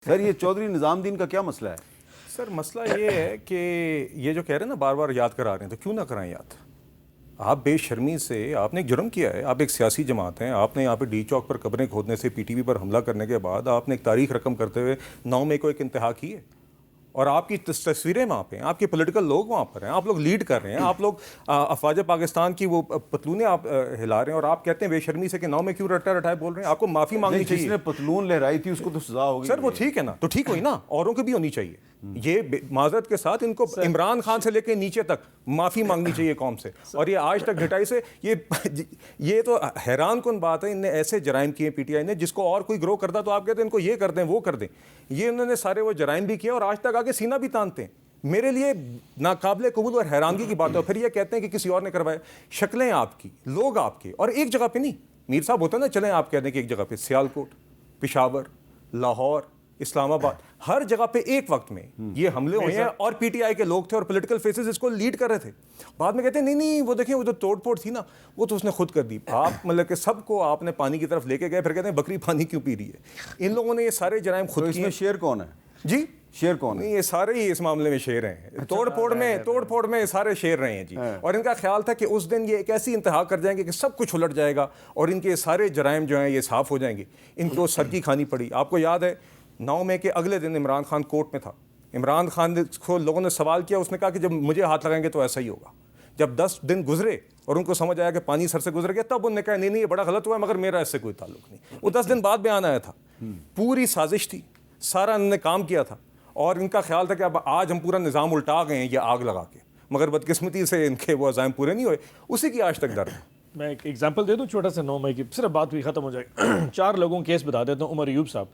سر یہ چودھری نظام الدین کا کیا مسئلہ ہے؟ سر مسئلہ یہ ہے کہ یہ جو کہہ رہے ہیں نا بار بار یاد کرا رہے ہیں، تو کیوں نہ کرائیں یاد؟ آپ بے شرمی سے آپ نے ایک جرم کیا ہے، آپ ایک سیاسی جماعت ہیں، آپ نے یہاں پہ ڈی چوک پر قبریں کھودنے سے پی ٹی وی پر حملہ کرنے کے بعد آپ نے ایک تاریخ رقم کرتے ہوئے 9 مئی کو ایک انتہا کی ہے، اور آپ کی تصویریں وہاں پہ ہیں، آپ کے پولیٹیکل لوگ وہاں پر ہیں، آپ لوگ لیڈ کر رہے ہیں، آپ لوگ افواج پاکستان کی وہ پتلونیں آپ ہلا رہے ہیں، اور آپ کہتے ہیں بے شرمی سے کہ 9 میں کیوں رٹائے بول رہے ہیں؟ آپ کو معافی مانگنی چاہیے۔ جس نے پتلون لہرائی تھی اس کو تو سزا ہوگی سر وہ ٹھیک ہے نا، تو ٹھیک ہوئی نا، اوروں کی بھی ہونی چاہیے۔ یہ معذرت کے ساتھ ان کو عمران خان سے لے کے نیچے تک معافی مانگنی چاہیے قوم سے، اور یہ آج تک ڈٹائی سے یہ تو حیران کن بات ہے، ان نے ایسے جرائم کیے پی ٹی آئی نے جس کو اور کوئی گروہ کرتا تو آپ کہتے ہیں ان کو یہ کر دیں وہ کر دیں، یہ انہوں نے سارے وہ جرائم بھی کیا اور آج تک آگے سینہ بھی تانتے ہیں۔ میرے لیے ناقابل قبول اور حیرانگی کی بات ہے، پھر یہ کہتے ہیں کہ کسی اور نے کروائے۔ شکلیں آپ کی، لوگ آپ کے، اور ایک جگہ پہ نہیں، میر صاحب ہوتا ہے نا، چلیں آپ کہہ دیں کہ ایک جگہ پہ سیالکوٹ، پشاور، لاہور، اسلام آباد، ہر جگہ پہ ایک وقت میں یہ حملے ہوئے ہیں، اور پی ٹی آئی کے لوگ تھے اور پولیٹیکل فیسز اس کو لیڈ کر رہے تھے۔ بعد میں کہتے ہیں نہیں وہ دیکھیں وہ جو توڑ پھوڑ تھی نا وہ تو اس نے خود کر دی۔ آپ مطلب کہ سب کو آپ نے پانی کی طرف لے کے گئے، پھر کہتے ہیں بکری پانی کیوں پی رہی ہے؟ ان لوگوں نے یہ سارے جرائم خود کیے۔ اس میں شیر کون ہے؟ جی شیر کون ہے؟ نہیں، یہ سارے ہی اس معاملے میں شیر ہیں، توڑ پھوڑ میں سارے شیر رہے ہیں جی۔ اور ان کا خیال تھا کہ اس دن یہ ایک ایسی انتہا کر جائیں گے کہ سب کچھ الٹ جائے گا اور ان کے سارے جرائم جو ہیں یہ صاف ہو جائیں گے۔ ان کو سر کی کھانی پڑی۔ آپ کو یاد ہے 9 مئی کے اگلے دن عمران خان کورٹ میں تھا، عمران خان کو لوگوں نے سوال کیا، اس نے کہا کہ جب مجھے ہاتھ لگائیں گے تو ایسا ہی ہوگا۔ جب 10 دن گزرے اور ان کو سمجھ آیا کہ پانی سر سے گزر گیا، تب انہوں نے کہا نہیں یہ بڑا غلط ہوا ہے، مگر میرا اس سے کوئی تعلق نہیں۔ وہ 10 دن بعد بیان آیا تھا، پوری سازش تھی، سارا انہوں نے کام کیا تھا، اور ان کا خیال تھا کہ اب آج ہم پورا نظام الٹا گئے ہیں یہ آگ لگا کے، مگر بدقسمتی سے ان کے وہ عزائم پورے نہیں ہوئے، اسی کی آج تک درد ہے۔ میں ایک ایگزامپل دے دوں چھوٹا سا 9 مئی کی، صرف بات بھی ختم ہو جائے گی۔ 4 لوگوں کے کیس بتا دیتا ہوں۔ عمر ایوب صاحب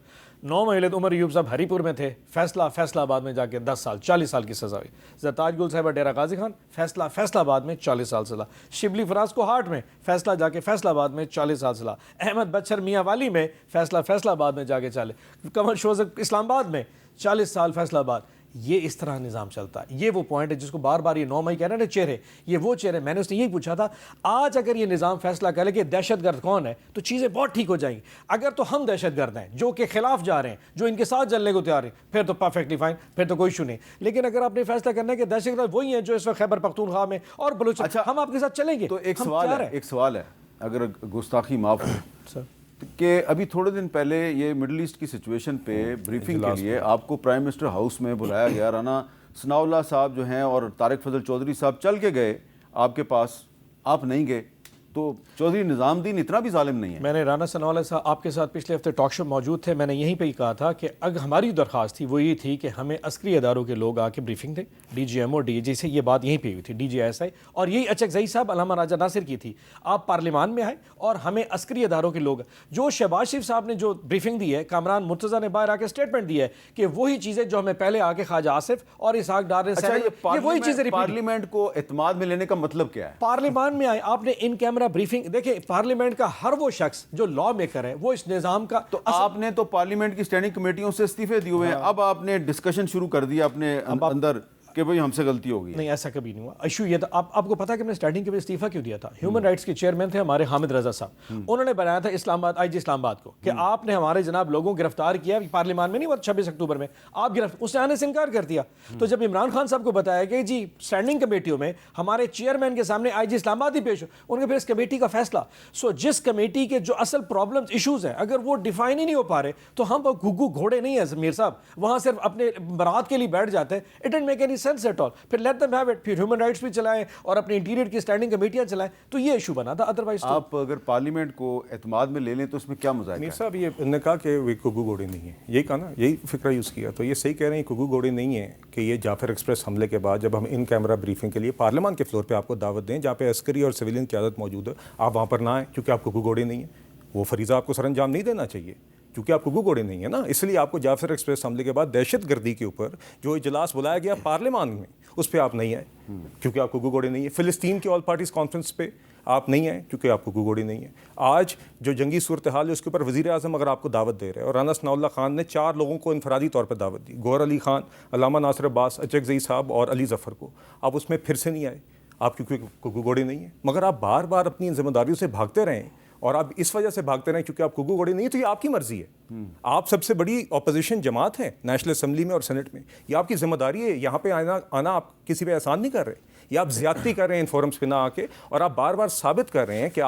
9 مئی عمر ایوب صاحب ہری پور میں تھے، فیصلہ آباد میں جا کے 10 سال 40 سال کی سزا ہوئی۔ زرتاج گل صاحبہ ڈیرہ غازی خان فیصلہ آباد میں 40 سال سزا۔ شبلی فراز کو ہارٹ میں فیصلہ جا کے فیصلہ آباد میں 40 سال سزا۔ احمد بچر میاں والی میں فیصلہ آباد میں جا کے 40۔ قمر شوزک اسلام آباد میں 40 سال فیصلہ آباد۔ یہ اس طرح نظام چلتا ہے۔ یہ وہ پوائنٹ ہے جس کو بار بار یہ 9 مئی کہہ رہے ہیں نا چہرے، یہ وہ چہرے۔ میں نے اس نے یہی پوچھا تھا، آج اگر یہ نظام فیصلہ کرے کہ دہشت گرد کون ہے تو چیزیں بہت ٹھیک ہو جائیں گی۔ اگر تو ہم دہشت گرد ہیں جو کہ خلاف جا رہے ہیں، جو ان کے ساتھ جلنے کو تیار ہیں، پھر تو پرفیکٹلی فائن، پھر تو کوئی ایشو نہیں۔ لیکن اگر آپ نے فیصلہ کرنا ہے کہ دہشت گرد وہی ہیں جو اس وقت خیبر پختونخوا میں اور بلوچستان، ہم آپ کے ساتھ چلیں گے۔ تو ایک سوال ہے اگر گستاخی معاف ہو کہ ابھی تھوڑے دن پہلے یہ مڈل ایسٹ کی سچویشن پہ بریفنگ کے لیے آپ کو پرائم منسٹر ہاؤس میں بلایا گیا، رانا ثناء اللہ صاحب جو ہیں اور طارق فضل چودھری صاحب چل کے گئے آپ کے پاس، آپ نہیں گئے، تو چودھری نظام الدین اتنا بھی ظالم نہیں ہے؟ میں نے رانا ثناء اللہ صاحب آپ کے ساتھ پچھلے ہفتے ٹاک شو موجود تھے، میں نے یہیں پہ ہی کہا تھا کہ اگر ہماری درخواست تھی وہ یہ تھی کہ ہمیں عسکری اداروں کے لوگ آ کے بریفنگ دیں، D G M O D G سے یہ بات یہیں پہ ہوئی تھی، ڈی جی ایس آئی، اور یہی اچکزئی صاحب علامہ راجہ ناصر کی تھی۔ آپ پارلیمان میں آئے اور ہمیں عسکری اداروں کے لوگ، جو شہباز شریف صاحب نے جو بریفنگ دی ہے، کامران مرتضیٰ نے باہر آ کے اسٹیٹمنٹ دی ہے کہ وہی چیزیں جو ہمیں پہلے آ کے خواجہ آصف اور اسحاق ڈار نے یہ وہی چیزیں پارلیمنٹ کو اعتماد میں لینے کا مطلب کیا ہے؟ پارلیمان میں آئے، آپ نے ان کیمرہ بریفنگ دیکھیں، پارلیمنٹ کا ہر وہ شخص جو لا میکر ہے وہ اس نظام کا، تو آپ نے تو پارلیمنٹ کی سٹینڈنگ کمیٹیوں سے استعفے دیے ہوئے ہیں، اب آپ نے ڈسکشن شروع کر دیا اپنے اندر کہ بھئی ہم سے غلطی ہو گئی۔ نہیں، ایسا کبھی نہیں ہوا۔ ایشو یہ تھا، آپ کو پتا ہے کہ میں نے اسٹارٹنگ کے بعد استعفیٰ کیوں دیا تھا؟ ہیومن رائٹس کے چیئرمین تھے ہمارے حامد رضا صاحب، انہوں نے بنایا تھا اسلام آباد آئی جی اسلام آباد کو کہ آپ نے ہمارے جناب لوگوں کو گرفتار کیا پارلیمان میں، نہیں ہوا 26 اکتوبر میں، آپ اس نے آنے سے انکار کر دیا۔ تو جب عمران خان صاحب کو بتایا کہ جی اسٹینڈنگ کمیٹیوں میں ہمارے چیئرمین کے سامنے آئی جی اسلام آباد ہی پیش ہو، ان کے پھر اس کمیٹی کا فیصلہ، جس کمیٹی کے جو اصل پرابلمز ایشوز ہیں اگر وہ ڈیفائن ہی نہیں ہو پا رہے تو ہم گھگو گھوڑے نہیں ہیں میر صاحب، وہاں صرف اپنے برات کے لیے بیٹھ جاتے ہیں۔ It don't make any sense at all. پھر لیٹ دیم ہیو اٹ، پھر ہیومن رائٹس بھی چلائیں اور اپنی انٹیریئر کی اسٹینڈنگ کمیٹیاں چلائیں، تو یہ ایشو بنا تھا۔ ادروائز آپ اگر پارلیمنٹ کو اعتماد میں لے لیں تو اس میں کیا مذاق میر ہے؟ صاحب یہ نے کہا کہ وہ کگو گھوڑے نہیں ہیں، یہی کہا نا، یہی فکرہ یوز کیا، تو یہ صحیح کہہ رہے ہیں کگو گھوڑے نہیں ہیں کہ یہ جعفر ایکسپریس حملے کے بعد جب ہم ان کیمرہ بریفنگ کے لیے پارلیمان کے فلور پہ آپ کو دعوت دیں جہاں پہ عسکری اور سویلین قیادت موجود ہے، آپ وہاں پر نہ آئیں کیونکہ آپ کگو گھوڑے نہیں ہیں، وہ فریضہ آپ کو سر انجام نہیں دینا چاہیے کیونکہ آپ کگو گھوڑے نہیں ہیں نا، اس لیے آپ کو جعفر ایکسپریس حملے کے بعد دہشت گردی کے اوپر جو اجلاس بلایا گیا پارلیمان میں اس پہ آپ نہیں آئے کیونکہ آپ کگو گھوڑے نہیں ہیں۔ فلسطین کی آل پارٹیز کانفرنس پہ آپ نہیں آئے کیونکہ آپ کگو گھوڑے نہیں ہیں۔ آج جو جنگی صورتحال ہے اس کے اوپر وزیر اعظم اگر آپ کو دعوت دے رہے ہیں، اور رانا ثناء اللہ خان نے 4 لوگوں کو انفرادی طور پہ دعوت دی، گوہر علی خان، علامہ ناصر عباس، اچکزئی صاحب اور علی ظفر کو، آپ اس میں پھر سے نہیں آئے، آپ کیونکہ کگو گھوڑے نہیں ہیں، مگر آپ بار بار اپنی ذمہ داریوں سے بھاگتے رہیں اور آپ اس وجہ سے بھاگتے رہیں کیونکہ آپ گگو گھوڑے نہیں، تو یہ آپ کی مرضی ہے. آپ سب سے بڑی اپوزیشن جماعت ہے نیشنل اسمبلی میں اور سینٹ میں، یہ آپ کی ذمہ داری ہے. یہاں پہ آنا آپ کسی پہ احسان نہیں کر رہے، یہ آپ زیادتی کر رہے ہیں ان فورمز پہ نہ آ کے، اور آپ بار بار ثابت کر رہے ہیں کہ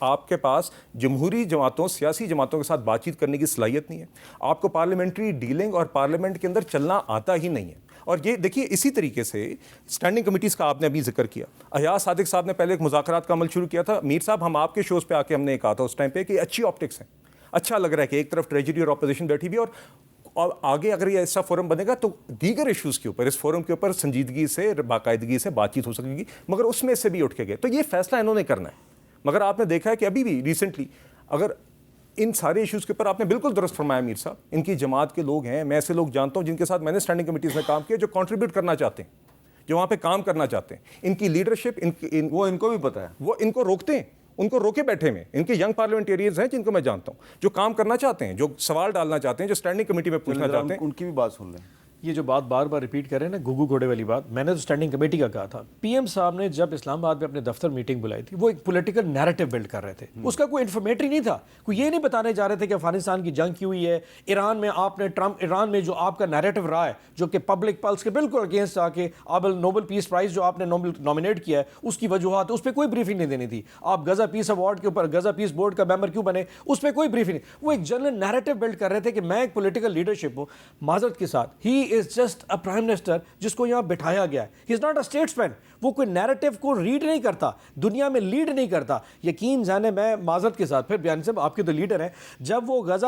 آپ کے پاس جمہوری جماعتوں، سیاسی جماعتوں کے ساتھ بات چیت کرنے کی صلاحیت نہیں ہے. آپ کو پارلیمنٹری ڈیلنگ اور پارلیمنٹ کے اندر چلنا آتا ہی نہیں ہے. اور یہ دیکھیے اسی طریقے سے اسٹینڈنگ کمیٹیز کا آپ نے ابھی ذکر کیا. ایاز صادق صاحب نے پہلے ایک مذاکرات کا عمل شروع کیا تھا. میر صاحب ہم آپ کے شوز پہ آ کے ہم نے کہا تھا اس ٹائم پہ کہ اچھی آپٹکس ہیں، اچھا لگ رہا ہے کہ ایک طرف ٹریجری اور اپوزیشن بیٹھی بھی، اور آگے اگر یہ ایسا فورم بنے گا تو دیگر ایشوز کے اوپر، اس فورم کے اوپر سنجیدگی سے، باقاعدگی سے بات چیت ہو سکے گی. مگر اس میں سے بھی اٹھ کے گئے، تو یہ فیصلہ انہوں نے کرنا ہے. مگر آپ نے دیکھا ہے کہ ابھی بھی ریسنٹلی اگر ان سارے ایشوز کے اوپر آپ نے بالکل درست فرمایا میر صاحب، ان کی جماعت کے لوگ ہیں، میں ایسے لوگ جانتا ہوں جن کے ساتھ میں نے اسٹینڈنگ کمیٹیز میں کام کیا، جو کنٹریبیوٹ کرنا چاہتے ہیں، جو وہاں پہ کام کرنا چاہتے ہیں. ان کی لیڈرشپ وہ ان کو بھی پتہ ہے، وہ ان کو روکتے ہیں، ان کو روکے بیٹھے ہوئے. ان کے ینگ پارلیمنٹیرینز ہیں جن کو میں جانتا ہوں، جو کام کرنا چاہتے ہیں، جو سوال ڈالنا چاہتے ہیں، جو اسٹینڈنگ کمیٹی میں پوچھنا چاہتے ہیں. ان کی بھی بات سن لیں. یہ جو بات بار بار ریپیٹ کر رہے ہیں نا گگو گھوڑے والی بات، میں نے تو اسٹینڈنگ کمیٹی کا کہا تھا. پی ایم صاحب نے جب اسلام آباد میں اپنے دفتر میٹنگ بلائی تھی، وہ ایک پولیٹیکل نیریٹو بلڈ کر رہے تھے. اس کا کوئی انفارمیٹری نہیں تھا، کوئی یہ نہیں بتانے جا رہے تھے کہ افغانستان کی جنگ کی ہوئی ہے، ایران میں آپ نے ایران میں جو آپ کا نیریٹو رہا ہے جو کہ پبلک پلس کے بالکل اگینسٹ آ کے نوبل پیس پرائز جو آپ نے نامینیٹ کیا ہے اس کی وجوہات، اس پہ کوئی بریفنگ نہیں دینی تھی. آپ غزہ پیس ایوارڈ کے اوپر غزہ پیس بورڈ کا ممبر کیوں بنے، اس پہ کوئی بریفنگ نہیں. وہ ایک جنرل نیریٹو بلڈ کر رہے تھے کہ میں ایک پولیٹیکل لیڈرشپ ہوں. معذرت کے ساتھ ہی is just a prime minister جس کو یہاں بٹھایا گیا ہے. He is not a statesman. وہ کوئی نیریٹو کو ریڈ نہیں کرتا، دنیا میں لیڈ نہیں کرتا. یقین جانے میں معذرت کے ساتھ پھر بیان صاحب آپ کے تو لیڈر ہیں، جب وہ غزہ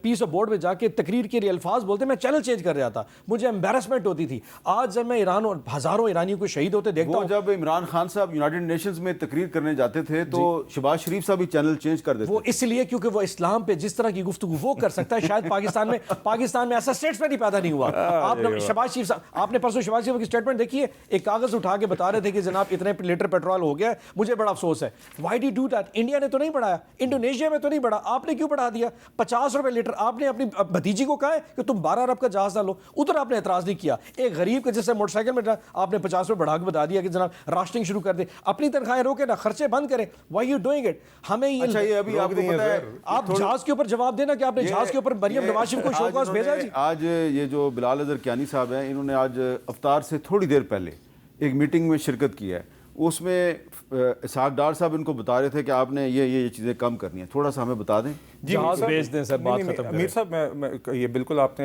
پیس آف بورڈ میں جا کے تقریر کے لیے الفاظ بولتے میں چینل چینج کر جاتا، مجھے امبیرسمنٹ ہوتی تھی. آج جب میں ایران اور ہزاروں ایرانیوں کو شہید ہوتے دیکھتا ہوں، جب عمران خان صاحب یونائیٹڈ نیشنز میں تقریر کرنے جاتے تھے تو شہباز شریف صاحب بھی چینل چینج کر دیتے. وہ اس لیے کیونکہ وہ اسلام پہ جس طرح کی گفتگو وہ کر سکتا ہے، شاید پاکستان میں ایسا اسٹیٹسمین ہی پیدا نہیں ہوا. آپ نے شہباز شریف صاحب، آپ نے پرسوں شہباز شریف کی اسٹیٹمنٹ دیکھی ہے، ایک کاغذ اٹھا کے بتا رہے تھے کہ جناب اتنے لیٹر پیٹرول ہو گیا، مجھے بڑا افسوس ہے. Why did do that? India نے تو نہیں بڑھایا، انڈونیشیا میں تو نہیں بڑھا، آپ نے کیوں بڑھا دیا 50 روپے لیٹر؟ آپ نے اپنی بھتیجی کو کہا ہے کہ تم 12 ارب کا جہاز ڈالو، ادھر آپ نے اعتراض نہیں کیا. ایک غریب کے جیسے موٹر سائیکل میں آپ نے 50 روپے بڑھا کے بتا دیا کہ جناب راشننگ شروع کر دیں، اپنی تنخواہیں روکے نا، خرچے بند کریں. Why you doing it? ہمیں یہ ابھی آپ کو پتہ ہے، آپ جہاز کے اوپر جواب دینا کہ آپ نے جہاز کے اوپر مریم نواز شریف کو شو کاز بھیجا. جی آج یہ جو بلال اظہر کیانی صاحب ہیں، انہوں نے آج افطار سے تھوڑی دیر پہلے ایک میٹنگ میں شرکت کی ہے. اس میں اسحاق ڈار صاحب ان کو بتا رہے تھے کہ آپ نے یہ چیزیں کم کرنی ہیں، تھوڑا سا ہمیں بتا دیں. جہاز بھیج دیں سر، بات ختم کریں. میر صاحب یہ بالکل آپ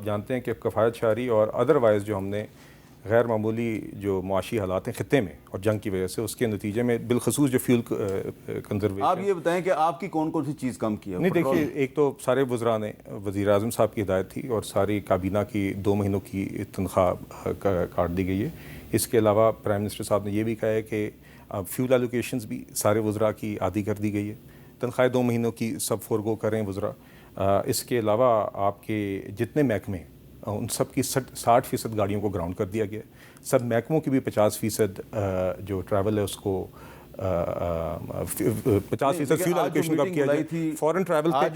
جانتے ہیں کہ کفایت شعری اور ادروائز جو ہم نے غیر معمولی جو معاشی حالات ہیں خطے میں اور جنگ کی وجہ سے، اس کے نتیجے میں بالخصوص جو فیول کنزرویشن، آپ یہ بتائیں کہ آپ کی کون کون سی چیز کم کی ہے؟ نہیں دیکھیے، ایک تو سارے وزراء نے، وزیر اعظم صاحب کی ہدایت تھی اور ساری کابینہ کی 2 مہینوں کی تنخواہ کاٹ دی گئی ہے. اس کے علاوہ پرائم منسٹر صاحب نے یہ بھی کہا ہے کہ فیول ایلوکیشنز بھی سارے وزراء کی عادی کر دی گئی ہے. تنخواہیں 2 مہینوں کی سب فورگو کریں وزراء. اس کے علاوہ آپ کے جتنے محکمے ان سب کی 60% گاڑیوں کو گراؤنڈ کر دیا گیا. سب محکموں کی بھی 50% جو ٹریول ہے اس کو 50% فیول ایلوکیشن کب کیا جائے. فورن ٹریول پہ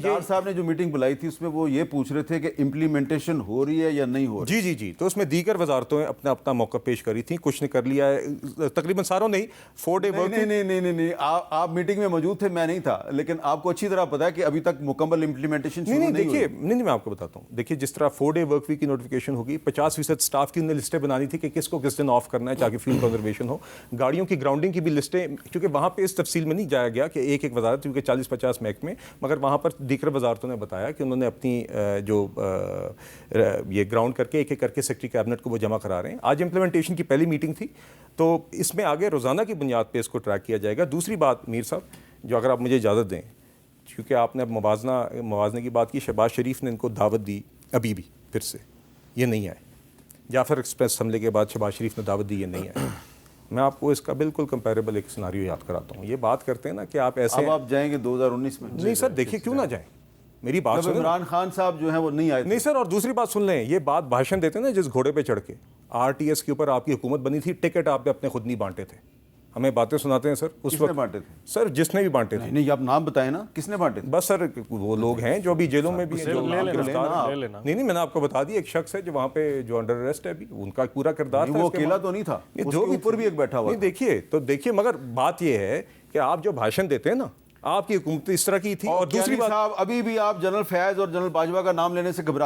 ڈار صاحب نے جو میٹنگ بلائی تھی اس میں وہ یہ پوچھ رہے تھے کہ امپلیمنٹیشن ہو رہی ہے یا نہیں ہو رہی. جی تو اس میں دیگر وزارتوں نے اپنا موقع پیش کری تھی، کچھ نے کر لیا ہے، تقریباً ساروں نے. 4 ڈے ورک. نہیں آپ میٹنگ میں موجود تھے، میں نہیں تھا، لیکن آپ کو اچھی طرح پتا ہے کہ ابھی تک مکمل امپلیمنٹیشن نہیں دیکھیے، نہیں میں آپ کو بتاتا ہوں. دیکھیے جس طرح 4 ڈے ورک ویک کی نوٹیفیکیشن ہوگی، 50% اسٹاف کی انہیں لسٹیں بنانی تھی کہ کس کو کس دن آف کرنا ہے تاکہ فیول کنزرویشن ہو. گاڑیوں کی گراؤنڈنگ کی بھی لسٹیں، کیونکہ وہاں پہ اس تفصیل میں نہیں جایا گیا کہ ایک وزارت، کیونکہ 40-50 محکمے، مگر وہاں پر دیگر وزارتوں نے بتایا کہ انہوں نے اپنی جو یہ گراؤنڈ کر کے ایک کر کے سیکرٹری کیبنٹ کو وہ جمع کرا رہے ہیں. آج امپلیمنٹیشن کی پہلی میٹنگ تھی، تو اس میں آگے روزانہ کی بنیاد پہ اس کو ٹریک کیا جائے گا. دوسری بات میر صاحب، جو اگر آپ مجھے اجازت دیں، کیونکہ آپ نے اب موازنہ کی بات کی، شہباز شریف نے ان کو دعوت دی، ابھی بھی پھر سے یہ نہیں آئے. جعفر ایکسپریس حملے کے بعد شہباز شریف نے دعوت دی، یہ نہیں آئے. میں آپ کو اس کا بالکل کمپیریبل ایک سیناریو یاد کراتا ہوں. یہ بات کرتے ہیں نا کہ آپ ایسے، اب آپ جائیں گے 2019 میں؟ نہیں سر دیکھیے، کیوں نہ جائیں، میری بات سنیں. عمران خان صاحب جو ہیں وہ نہیں آئے. نہیں سر، اور دوسری بات سن لیں، یہ بات بھاشن دیتے ہیں نا جس گھوڑے پہ چڑھ کے، RTS کے اوپر آپ کی حکومت بنی تھی، ٹکٹ آپ نے اپنے خود نہیں بانٹے تھے. ہمیں باتیں سناتے ہیں سر اس کس نے وقت بانٹے تھے؟ سر جس نے بھی بانٹے تھے نہیں آپ نام بتائیں نا، کس نے بانٹے تھے؟ بس سر وہ لوگ ہیں جو ابھی جیلوں میں بھی ہیں، جو لے لینا، گرفتار ہیں۔ لے لینا۔ نہیں میں نے آپ کو بتا دیا ایک شخص ہے جو وہاں پہ جو انڈر اریسٹ ہے ابھی، ان کا پورا کردار تھا وہ اس کے اکیلا بعد۔ تو نہیں تھا، نہیں، اس جو کے اوپر بھی ایک بیٹھا ہوا نہیں دیکھیے مگر بات یہ ہے کہ آپ جو بھاشن دیتے ہیں نا، آپ کی حکومت اس طرح کی تھی، اور دوسری بات صاحب ابھی بھی آپ جنرل فیاض اور جنرل باجوہ کا نام لینے سے گھبراتے